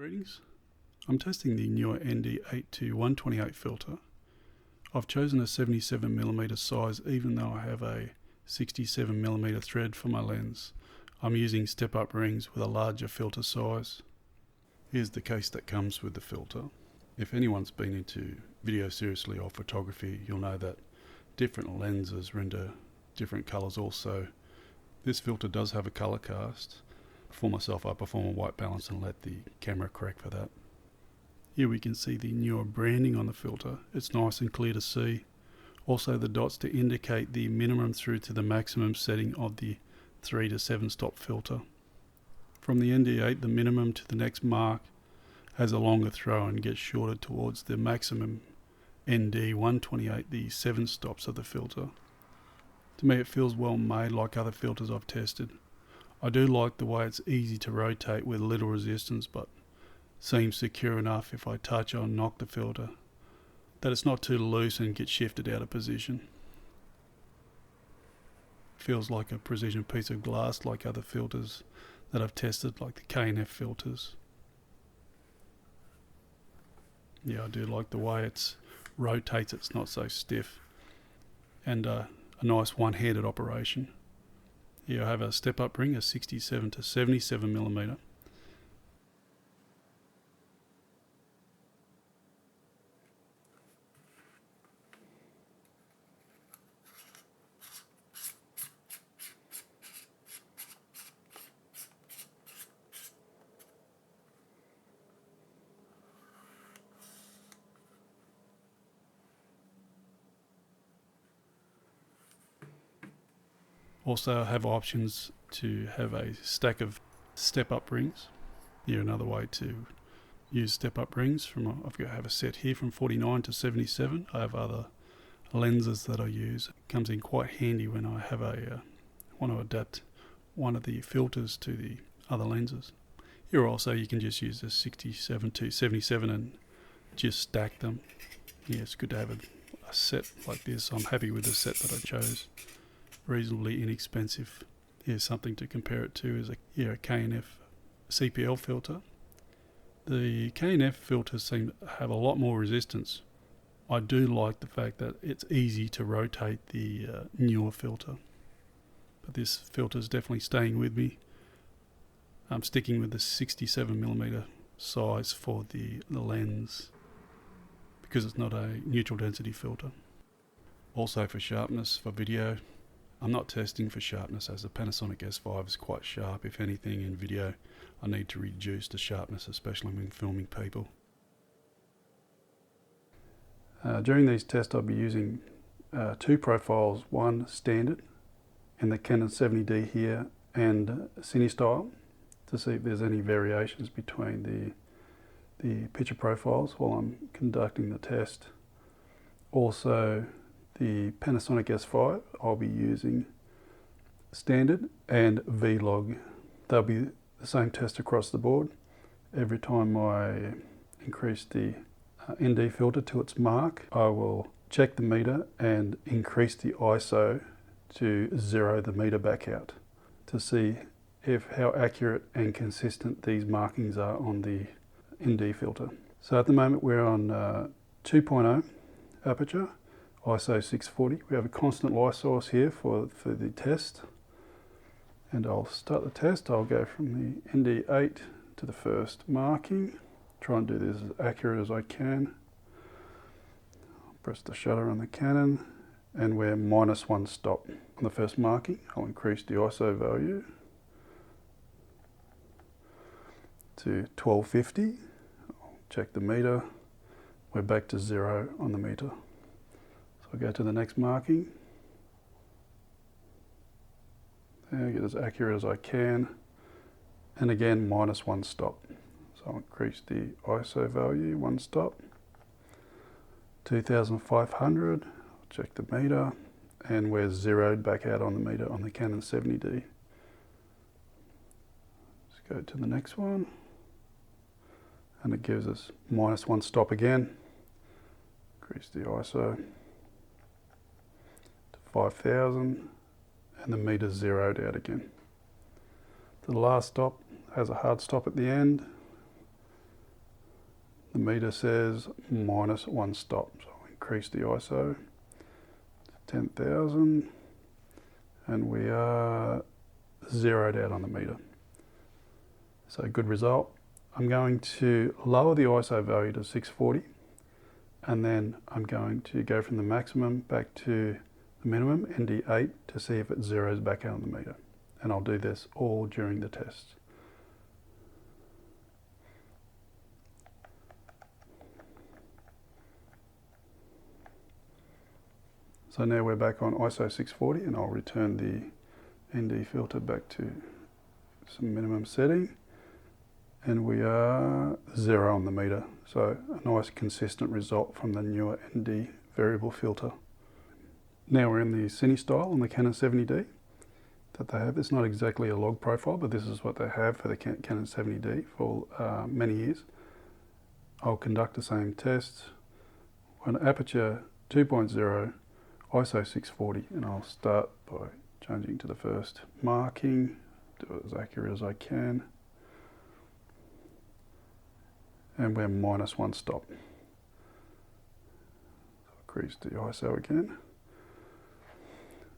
Greetings, I'm testing the Neewer ND8-128 filter. I've chosen a 77mm size even though I have a 67mm thread for my lens. I'm using step-up rings with a larger filter size. Here's the case that comes with the filter. If anyone's been into video seriously or photography, you'll know that different lenses render different colours also. This filter does have a colour cast. For myself, I perform a white balance and let the camera correct for that. Here we can see the Neewer branding on the filter. It's nice and clear to see. Also the dots to indicate the minimum through to the maximum setting of the 3 to 7 stop filter. From the ND8, the minimum to the next mark has a longer throw and gets shorter towards the maximum ND128, the 7 stops of the filter. To me it feels well made like other filters I've tested. I do like the way it's easy to rotate with little resistance, but seems secure enough if I touch or knock the filter, that it's not too loose and gets shifted out of position. Feels like a precision piece of glass like other filters that I've tested, like the K&F filters. Yeah, I do like the way it rotates, it's not so stiff, and a nice one-handed operation. Here I have a step-up ring, a 67 to 77mm. Also I have options to have a stack of step-up rings. Here another way to use step-up rings. I have a set here from 49 to 77. I have other lenses that I use. It comes in quite handy when I have want to adapt one of the filters to the other lenses. Here also you can just use a 67 to 77 and just stack them. Yeah, it's good to have a set like this. I'm happy with the set that I chose. Reasonably inexpensive. Here's something to compare it to, is a K&F CPL filter. The K&F filters seem to have a lot more resistance. I do like the fact that it's easy to rotate the Neewer filter, but this filter is definitely staying with me. I'm sticking with the 67mm size for the lens because it's not a neutral density filter. Also for sharpness for video, I'm not testing for sharpness as the Panasonic S5 is quite sharp. If anything, in video I need to reduce the sharpness, especially when filming people. During these tests I'll be using two profiles, one standard in the Canon 70D here and Cine style, to see if there's any variations between the picture profiles while I'm conducting the test. Also the Panasonic S5 I'll be using standard and Vlog. They'll be the same test across the board. Every time I increase the ND filter to its mark, I will check the meter and increase the ISO to zero the meter back out to see how accurate and consistent these markings are on the ND filter. So at the moment we're on 2.0 aperture, ISO 640. We have a constant light source here for the test. And I'll start the test. I'll go from the ND8 to the first marking. Try and do this as accurate as I can. I'll press the shutter on the Canon and we're -1 stop on the first marking. I'll increase the ISO value to 1250. I'll check the meter. We're back to 0 on the meter. I'll go to the next marking. There, get as accurate as I can. And again, -1 stop. So I'll increase the ISO value 1 stop. 2500, I'll check the meter, and we're zeroed back out on the meter on the Canon 70D. Let's go to the next one. And it gives us -1 stop again. Increase the ISO. 5000, and the meter zeroed out again. The last stop has a hard stop at the end. meter says -1 stop. So I'll increase the ISO to 10,000 and we are zeroed out on the meter. So good result. I'm going to lower the ISO value to 640 and then I'm going to go from the maximum back to the minimum, ND8, to see if it zeroes back out on the meter. And I'll do this all during the test. So now we're back on ISO 640 and I'll return the ND filter back to some minimum setting and we are 0 on the meter. So a nice consistent result from the Neewer ND variable filter. Now we're in the Cine style on the Canon 70D that they have. It's not exactly a log profile, but this is what they have for the Canon 70D for many years. I'll conduct the same tests on aperture 2.0, ISO 640, and I'll start by changing to the first marking, do it as accurate as I can, and we're -1 stop. Increase the ISO again,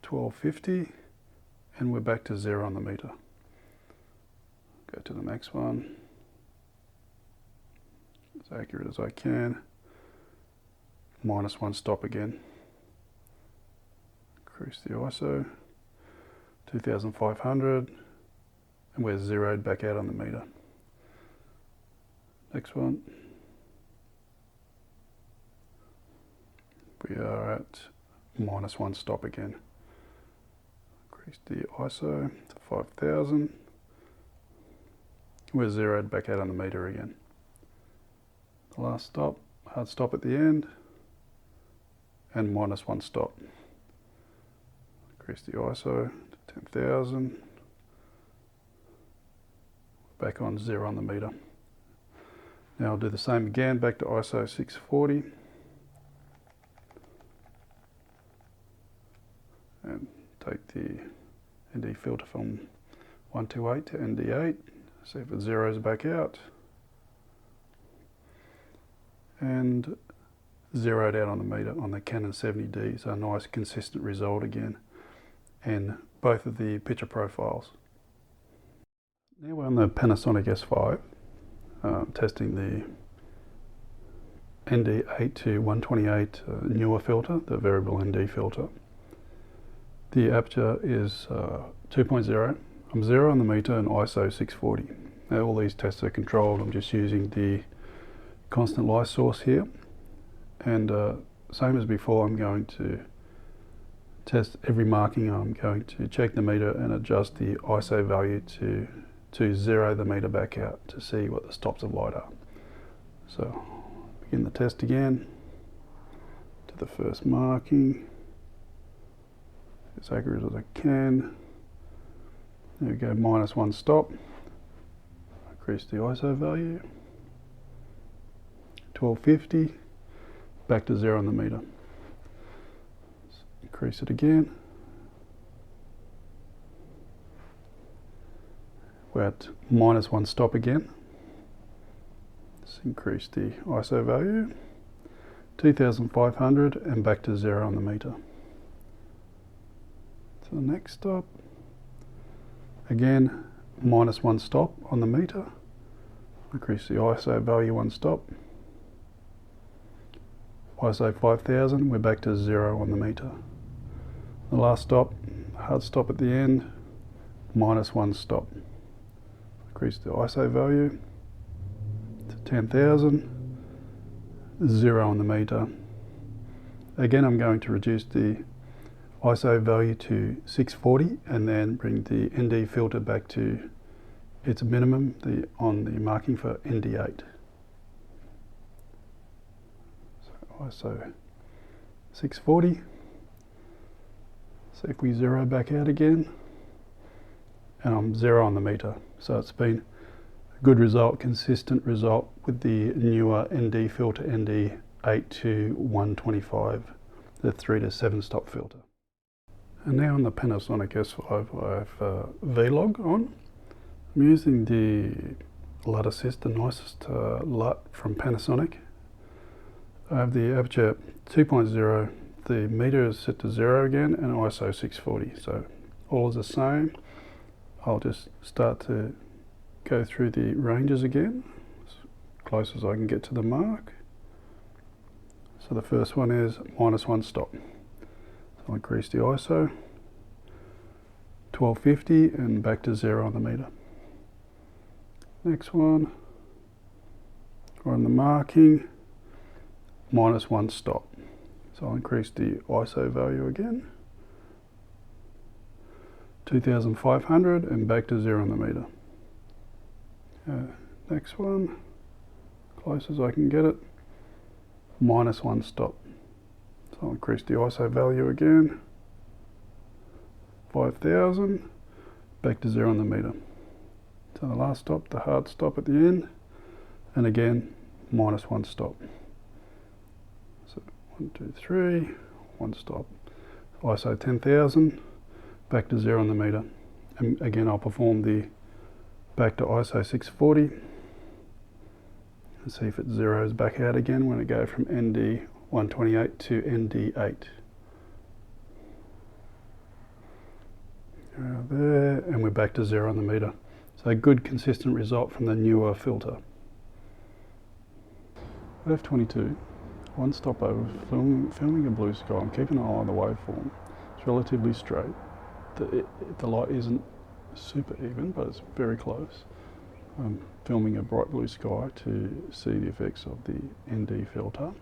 1250, and we're back to 0 on the meter. Go to the next one, as accurate as I can, -1 stop again. Increase the ISO, 2500, and we're zeroed back out on the meter. Next one. We are at -1 stop again. Increase the ISO to 5000. We're zeroed back out on the meter again. The last stop, hard stop at the end, and -1 stop. Increase the ISO to 10,000. Back on 0 on the meter. Now I'll do the same again, back to ISO 640. And take the ND filter from 128 to ND8. See if it zeroes back out. And zeroed out on the meter on the Canon 70D. So a nice consistent result again in both of the picture profiles. Now we're on the Panasonic S5, testing the ND8-128 Neewer filter, the variable ND filter. The aperture is 2.0. I'm 0 on the meter and ISO 640. Now all these tests are controlled. I'm just using the constant light source here. And same as before, I'm going to test every marking. I'm going to check the meter and adjust the ISO value to zero the meter back out to see what the stops of light are. So begin the test again to the first marking, as accurate as I can. There we go, -1 stop. Increase the ISO value, 1250, back to 0 on the meter. Increase it again. We're at -1 stop again. Let's increase the ISO value, 2500, and back to 0 on the meter. To the next stop. Again, -1 stop on the meter. Increase the ISO value 1 stop. ISO 5000, we're back to 0 on the meter. The last stop, hard stop at the end, -1 stop. Increase the ISO value to 10,000, 0 on the meter. Again, I'm going to reduce the ISO value to 640 and then bring the ND filter back to its minimum on the marking for ND8. So ISO 640. See if we zero back out again. And I'm 0 on the meter. So it's been a good result, consistent result with the Neewer ND filter ND8-128, the 3 to 7 stop filter. And now on the Panasonic S5, I have Vlog on. I'm using the LUT assist, the nicest LUT from Panasonic. I have the aperture 2.0, the meter is set to 0 again, and ISO 640, so all is the same. I'll just start to go through the ranges again, as close as I can get to the mark. So the first one is -1 stop. So I'll increase the ISO, 1250, and back to 0 on the meter. Next one, on the marking, -1 stop. So I'll increase the ISO value again, 2500, and back to 0 on the meter. Next one, close as I can get it, -1 stop. So I'll increase the ISO value again, 5000, back to 0 on the meter. So the last stop, the hard stop at the end, and again, -1 stop. So 1, 2, 3, 1 stop. ISO 10,000, back to 0 on the meter. And again, I'll perform the back to ISO 640 and see if it zeroes back out again when it goes from ND128 to ND8. There, and we're back to 0 on the meter. So a good consistent result from the Neewer filter. At f22, one stop over, filming a blue sky. I'm keeping an eye on the waveform. It's relatively straight. The light isn't super even, but it's very close. I'm filming a bright blue sky to see the effects of the ND filter,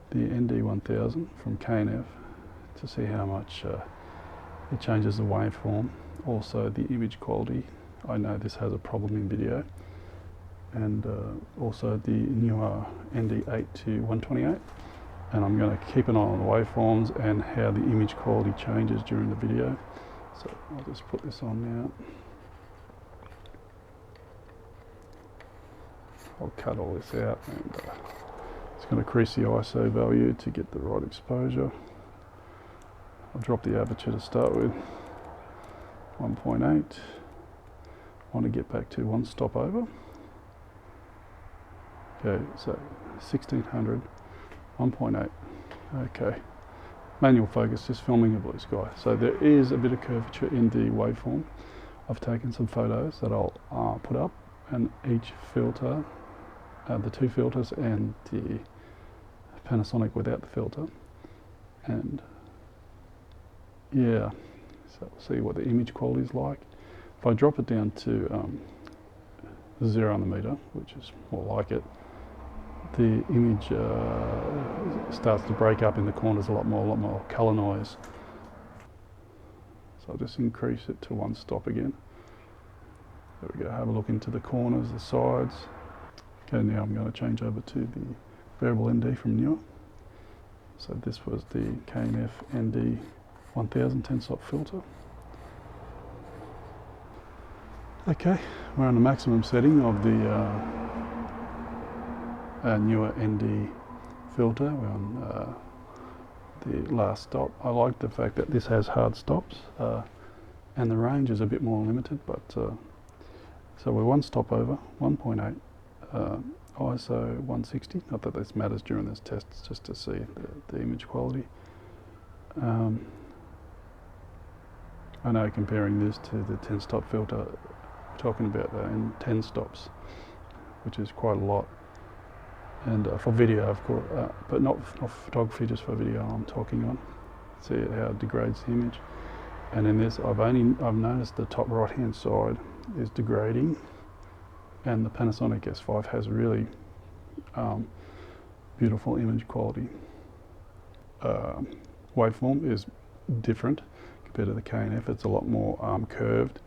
the ND1000 from K&F, to see how much it changes the waveform. Also the image quality. I know this has a problem in video. And also the Neewer ND8-128. And I'm going to keep an eye on the waveforms and how the image quality changes during the video. So I'll just put this on now. I'll cut all this out, and it's going to increase the ISO value to get the right exposure. I'll drop the aperture to start with, 1.8. I want to get back to 1 stop over. Okay, so 1600, 1.8. Okay, manual focus, just filming a blue sky. So there is a bit of curvature in the waveform. I've taken some photos that I'll put up, and each filter, the 2 filters and the Panasonic without the filter. And yeah, so we'll see what the image quality is like. If I drop it down to 0 on the meter, which is more like it, the image starts to break up in the corners a lot more color noise. So I'll just increase it to 1 stop again. There we go, have a look into the corners, the sides. Okay, now I'm going to change over to the variable ND from Neewer. So this was the K&F ND1000 10-stop filter. Okay, we're on the maximum setting of the Neewer ND filter. We're on the last stop. I like the fact that this has hard stops, and the range is a bit more limited, but so we're 1 stop over, 1.8, ISO 160, not that this matters during this test, it's just to see the image quality. I know comparing this to the 10-stop filter, we're talking about in 10 stops, which is quite a lot. And for video, of course, but not for photography, just for video I'm talking on. See how it degrades the image. And in this, I've noticed the top right-hand side is degrading, and the Panasonic S5 has really beautiful image quality. Waveform is different compared to the K&F. It's a lot more curved,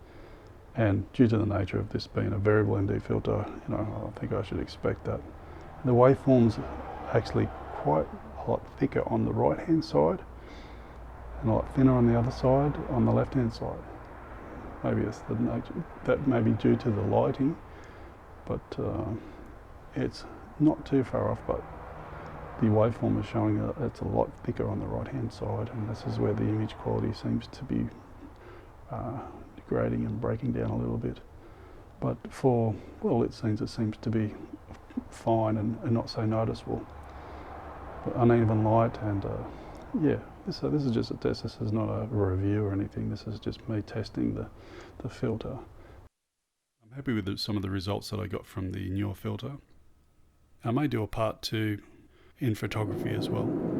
and due to the nature of this being a variable ND filter, you know, I think I should expect that. The waveform's actually quite a lot thicker on the right-hand side and a lot thinner on the other side, on the left-hand side. Maybe it's the nature, that may be due to the lighting, but it's not too far off, but the waveform is showing it's a lot thicker on the right-hand side, and this is where the image quality seems to be degrading and breaking down a little bit. but for well lit scenes it seems to be fine and not so noticeable. But uneven light and yeah, this is just a test. This is not a review or anything. This is just me testing the filter. I'm happy with some of the results that I got from the Neewer filter. I may do a part 2 in photography as well.